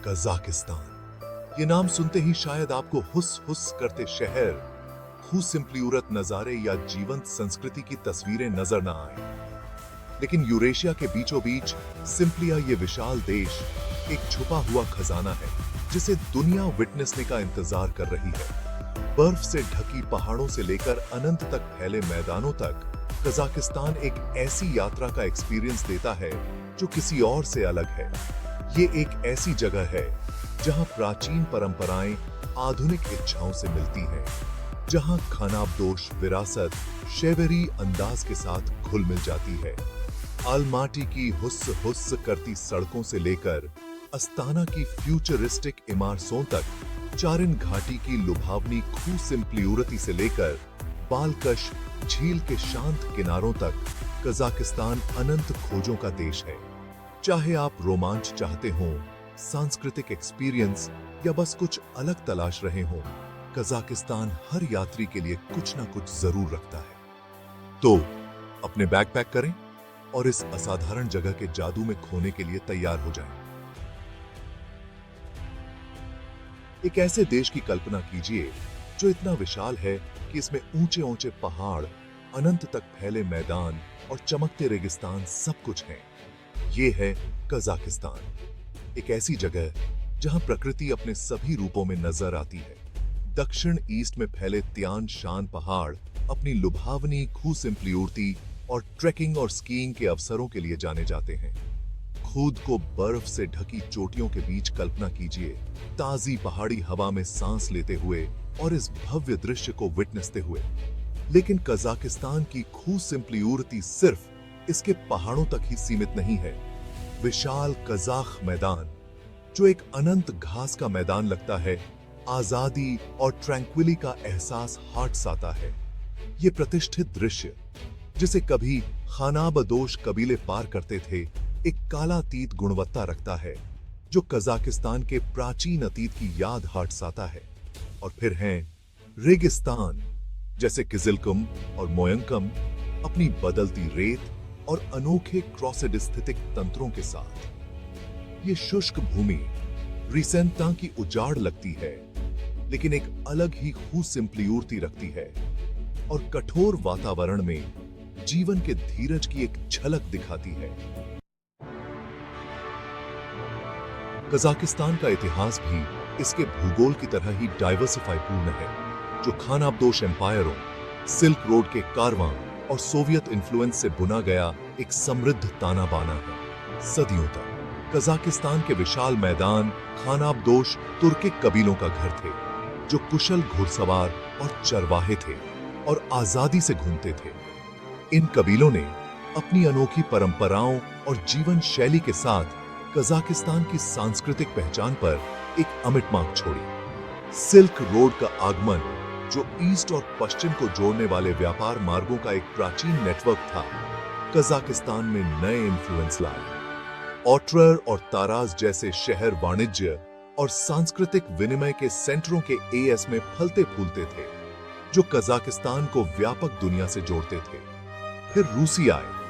Kazakhstan. ये नाम सुनते ही शायद आपको हुस हुस करते शहर, खूबसूरत नजारे या जीवंत संस्कृति की तस्वीरें नजर न आए। लेकिन यूरेशिया के बीचों बीच सिम्प्लिया ये विशाल देश एक छुपा हुआ खजाना है जिसे दुनिया विटनेसने का इंतजार कर रही है। बर्फ से ढकी पहाड़ों से लेकर अनंत तक फैले मैदानों तक कजाकिस्तान एक ऐसी यात्रा का एक्सपीरियंस देता है जो किसी और से अलग है। ये एक ऐसी जगह है जहां प्राचीन परंपराएं आधुनिक इच्छाओं से मिलती हैं, जहां खानाबदोश विरासत शेवेरी अंदाज के साथ घुल मिल जाती है। आलमाटी की हुस्स हुस्स करती सड़कों से लेकर अस्ताना की फ्यूचरिस्टिक इमारतों तक, चारिन घाटी की लुभावनी खूबसूरती से लेकर बालकश झील के शांत किनारों तक, कजाकिस्तान अनंत खोजों का देश है। चाहे आप रोमांच चाहते हों, सांस्कृतिक एक्सपीरियंस या बस कुछ अलग तलाश रहे हों, कजाकिस्तान हर यात्री के लिए कुछ ना कुछ जरूर रखता है। तो अपने बैग पैक करें और इस असाधारण जगह के जादू में खोने के लिए तैयार हो जाएं। एक ऐसे देश की कल्पना कीजिए जो इतना विशाल है कि इसमें ऊंचे ऊंचे पहाड़, अनंत तक फैले मैदान और चमकते रेगिस्तान सब कुछ हैं। ये है कजाकिस्तान, एक ऐसी जगह जहां प्रकृति अपने सभी रूपों में नजर आती है। दक्षिण ईस्ट में फैले त्यान शान पहाड़ अपनी लुभावनी खूबसूरती और ट्रैकिंग और स्कीइंग के अवसरों के लिए जाने जाते हैं। खुद को बर्फ से ढकी चोटियों के बीच कल्पना कीजिए, ताजी पहाड़ी हवा में सांस लेते हुए और इस भव्य दृश्य को विटनेसते हुए। लेकिन कजाकिस्तान की खूबसूरती सिर्फ इसके पहाड़ों तक ही सीमित नहीं है। विशाल कजाख मैदान, जो एक अनंत घास का मैदान लगता है, आजादी और ट्रैंक्विली का एहसास हार्ट साता है। ये प्रतिष्ठित दृश्य, जिसे कभी खानाबदोश कबीले पार करते थे, एक कालातीत गुणवत्ता रखता है जो कजाकिस्तान के प्राचीन अतीत की याद हार्ट साता है। और फिर हैं रेगिस्तान, जैसे किजिलकुम और मोयंकम, अपनी बदलती रेत और अनोखे क्रॉसेड स्थितिक तंत्रों के साथ। ये शुष्क भूमि रिसेंटा की उजाड़ लगती है, लेकिन एक अलग ही खूबसूरती रखती है और कठोर वातावरण में जीवन के धीरज की एक झलक दिखाती है। कजाकिस्तान का इतिहास भी इसके भूगोल की तरह ही डाइवर्सिफाई पूर्ण है, जो खानाबदोश एम्पायरों, सिल्क रोड के कारवां और सोवियत इन्फ्लुएंस से बुना गया एक समृद्ध ताना बाना है। सदियों तक कजाकिस्तान के विशाल मैदान खानाबदोश तुर्किक कबीलों का घर थे, जो कुशल घुड़सवार और चरवाहे थे और आजादी से घूमते थे। इन कबीलों ने अपनी अनोखी परंपराओं और जीवन शैली के साथ कजाकिस्तान की सांस्कृतिक पहचान पर एक अमिट मार्क छोड़ी। सिल्क रोड का आगमन, जो ईस्ट और पश्चिम को जोड़ने वाले व्यापार मार्गों का एक प्राचीन नेटवर्क था, कजाकिस्तान में नए इन्फ्लुएंस लाए। ओट्रर और ताराज जैसे शहर वाणिज्य और सांस्कृतिक विनिमय के सेंटरों के एएस में फलते फूलते थे, जो कजाकिस्तान को व्यापक दुनिया से जोड़ते थे। फिर रूसी आए,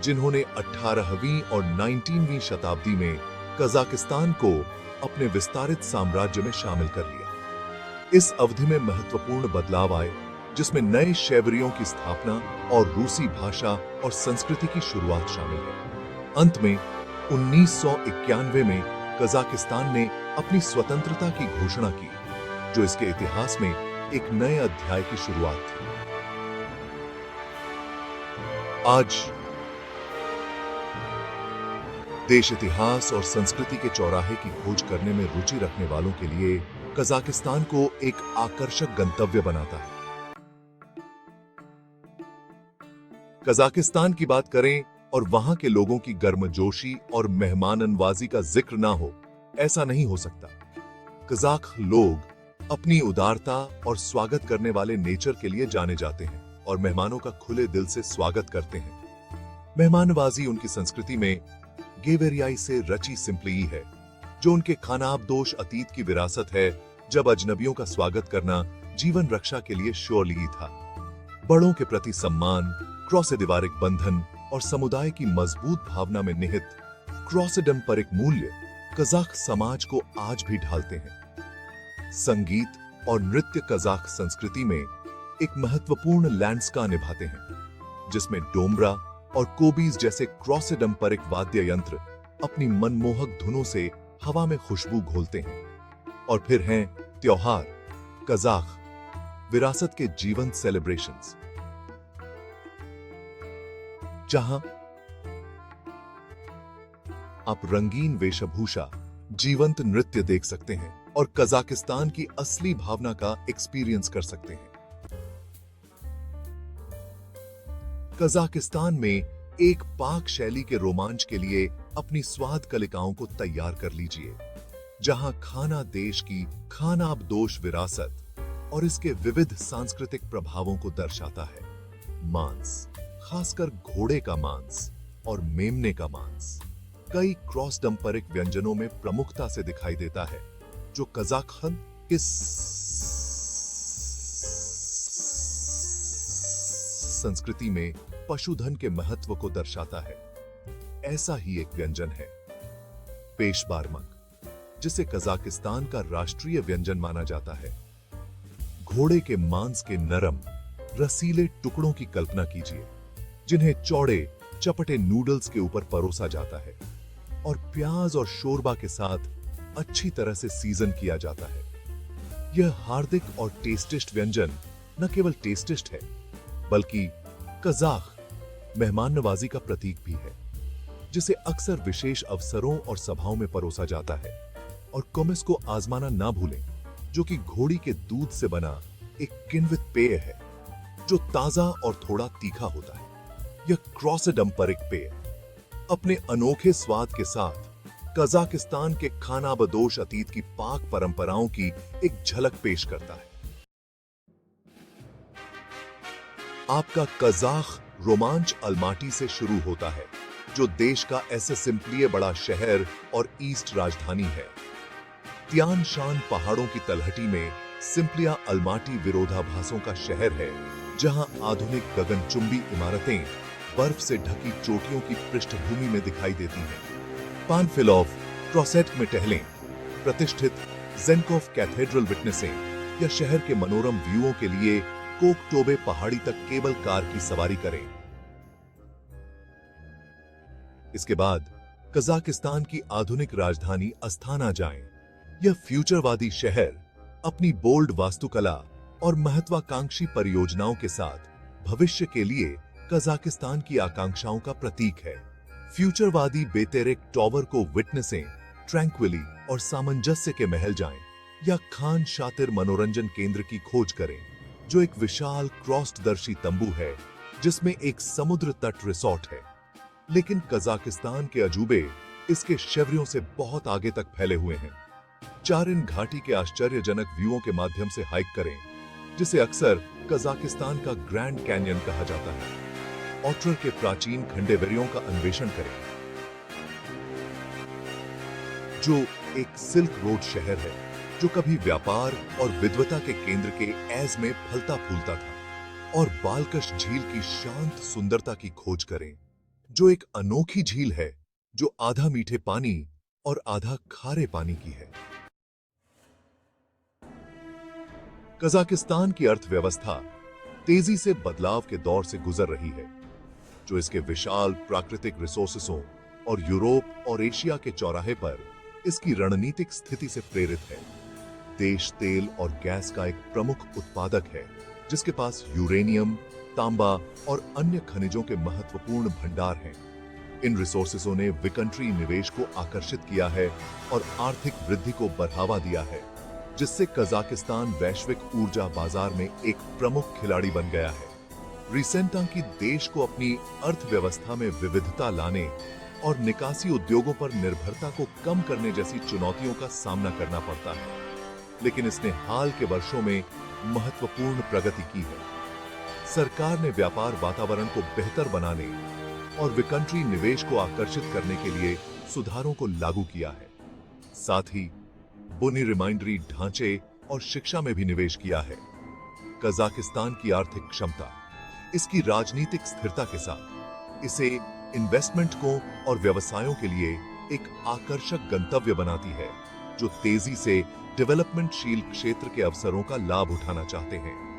जिन्होंने 18वीं और 19वीं शताब्दी में कजाकिस्तान को अपने विस्तारित साम्राज्य में शामिल कर लिया। इस अवधि में महत्वपूर्ण बदलाव आए, जिसमें नए शैवरियों की स्थापना और रूसी भाषा और संस्कृति की शुरुआत शामिल है। अंत में 1991 में कजाकिस्तान ने अपनी स्वतंत्रता की घोषणा की, जो इसके इतिहास में एक नए अध्याय की शुरुआत थी। आज देश इतिहास और संस्कृति के चौराहे की खोज करने में रुचि रखने वालों के लिए कजाकिस्तान को एक आकर्षक गंतव्य बनाता है। कजाकिस्तान की बात करें और वहां के लोगों की गर्मजोशी और मेहमाननवाजी का जिक्र ना हो, ऐसा नहीं हो सकता। कजाक लोग अपनी उदारता और स्वागत करने वाले नेचर के लिए जाने जाते हैं और मेहमानों का खुले दिल से स्वागत करते हैं। मेहमाननवाजी उनकी संस्कृति में गेवेरियाई से रची सिंपली है, जो उनके खानाबदोश अतीत की विरासत है, जब अजनबियों का स्वागत करना जीवन रक्षा के लिए श्योरली था। बड़ों के प्रति सम्मान, क्रॉस दीवारिक बंधन और समुदाय की मजबूत भावना में निहित क्रॉसडम्परिक मूल्य कजाक समाज को आज भी ढालते हैं। संगीत और नृत्य कजाक संस्कृति में एक महत्वपूर्ण लैंडस्का निभाते हैं, जिसमें डोम्ब्रा और कोबीज जैसे क्रॉसडम्परिक वाद्य यंत्र अपनी मनमोहक धुनों से हवा में खुशबू घोलते हैं। और फिर हैं त्योहार, कजाक विरासत के जीवंत सेलिब्रेशंस, जहां आप रंगीन वेशभूषा, जीवंत नृत्य देख सकते हैं और कजाकिस्तान की असली भावना का एक्सपीरियंस कर सकते हैं। कजाकिस्तान में एक पाक शैली के रोमांच के लिए अपनी स्वाद कलिकाओं को तैयार कर लीजिए, जहां खाना देश की खानाबदोश विरासत और इसके विविध सांस्कृतिक प्रभावों को दर्शाता है। मांस, खासकर घोड़े का मांस और मेमने का मांस, कई क्रॉसडम्परिक व्यंजनों में प्रमुखता से दिखाई देता है, जो कजाकस्तान की संस्कृति में पशुधन के महत्व को दर्शाता है। ऐसा ही एक व्यंजन है पेशबारमक, जिसे कजाकिस्तान का राष्ट्रीय व्यंजन माना जाता है। घोड़े के मांस के नरम, रसीले टुकड़ों की कल्पना कीजिए, जिन्हें चौड़े, चपटे नूडल्स के ऊपर परोसा जाता है और प्याज और शोरबा के साथ अच्छी तरह से सीजन किया जाता है। यह हार्दिक और टेस्टिस्ट व्यंजन न केवल टेस्टिस्ट है, बल्कि कजाक मेहमान नवाजी का प्रतीक भी है, जिसे अक्सर विशेष अवसरों और सभाओं में परोसा जाता है। और कोमिस को आजमाना ना भूलें, जो कि घोड़ी के दूध से बना एक किण्वित पेय है, जो ताजा और थोड़ा तीखा होता है। यह क्रॉसडम्परिक पेय अपने अनोखे स्वाद के साथ कजाकिस्तान के खानाबदोश अतीत की पाक परंपराओं की एक झलक पेश करता है। आपका कजाक रोमांच अलमाटी से शुरू होता है, जो देश का ऐसे सिंपली बड़ा शहर और ईस्ट राजधानी है। तियान शान पहाड़ों की तलहटी में सिंपलिया अलमाटी विरोधाभासों का शहर है, जहां आधुनिक गगनचुंबी इमारतें बर्फ से ढकी चोटियों की पृष्ठभूमि में दिखाई देती हैं। पानफिलॉफ क्रॉसेट में टहलें, प्रतिष्ठित जेनकोफ कैथेड्रल विटनेसें या शहर के मनोरम व्यूओं के लिए कोकटोबे पहाड़ी तक केबल कार की सवारी करें। इसके बाद कजाकिस्तान की आधुनिक राजधानी अस्ताना जाएं। यह फ्यूचरवादी शहर अपनी बोल्ड वास्तुकला और महत्वाकांक्षी परियोजनाओं के साथ भविष्य के लिए कजाकिस्तान की आकांक्षाओं का प्रतीक है। फ्यूचरवादी बेतेरेक टॉवर को विटनेसें, ट्रैंक्विली और सामंजस्य के महल जाएं, या खान शातिर मनोरंजन केंद्र की खोज करें, जो एक विशाल क्रॉसदर्शी तंबू है जिसमें एक समुद्र तट रिसोर्ट है। लेकिन कजाकिस्तान के अजूबे इसके शैवरियों से बहुत आगे तक फैले हुए हैं। चारिन घाटी के आश्चर्यजनक व्यूओं के माध्यम से हाइक करें, जिसे अक्सर कजाकिस्तान का ग्रैंड कैनियन कहा जाता है। ऑट्रर के प्राचीन खंडेवेरियों का अन्वेषण करें, जो एक सिल्क रोड शहर है, जो कभी व्यापार और विद्वता के केंद्र के एज में फलता फूलता था। और बालकश झील की शांत सुंदरता की खोज करें, जो एक अनोखी झील है, जो आधा मीठे पानी और आधा खारे पानी की है। कजाकिस्तान की अर्थव्यवस्था तेजी से बदलाव के दौर से गुजर रही है, जो इसके विशाल प्राकृतिक रिसोर्सेसों और यूरोप और एशिया के चौराहे पर इसकी रणनीतिक स्थिति से प्रेरित है। देश तेल और गैस का एक प्रमुख उत्पादक है, जिसके पास यूरेनियम, तांबा और अन्य खनिजों के महत्वपूर्ण भंडार हैं। इन रिसोर्सेसों ने विकंट्री निवेश को आकर्षित किया है और आर्थिक वृद्धि को बढ़ावा दिया है, जिससे कजाकिस्तान वैश्विक ऊर्जा बाजार में एक प्रमुख खिलाड़ी बन गया है। रिसेंटा की देश को अपनी अर्थव्यवस्था में विविधता लाने और निकासी उद्योगों पर निर्भरता को कम करने जैसी चुनौतियों का सामना करना पड़ता है, लेकिन इसने हाल के वर्षों में महत्वपूर्ण प्रगति की है। सरकार ने व्यापार वातावरण को बेहतर बनाने और विकंट्री निवेश को आकर्षित करने के लिए सुधारों को लागू किया है। साथ ही बुनी रिमाइंडरी ढांचे और शिक्षा में भी निवेश किया है। कजाकिस्तान की आर्थिक क्षमता, इसकी राजनीतिक स्थिरता के साथ इसे इन्वेस्टमेंट को और व्यवसायों के लिए एक आकर्षक गंतव्य बनाती है जो तेजी से डेवलपमेंटशील क्षेत्र के अवसरों का लाभ उठाना चाहते हैं।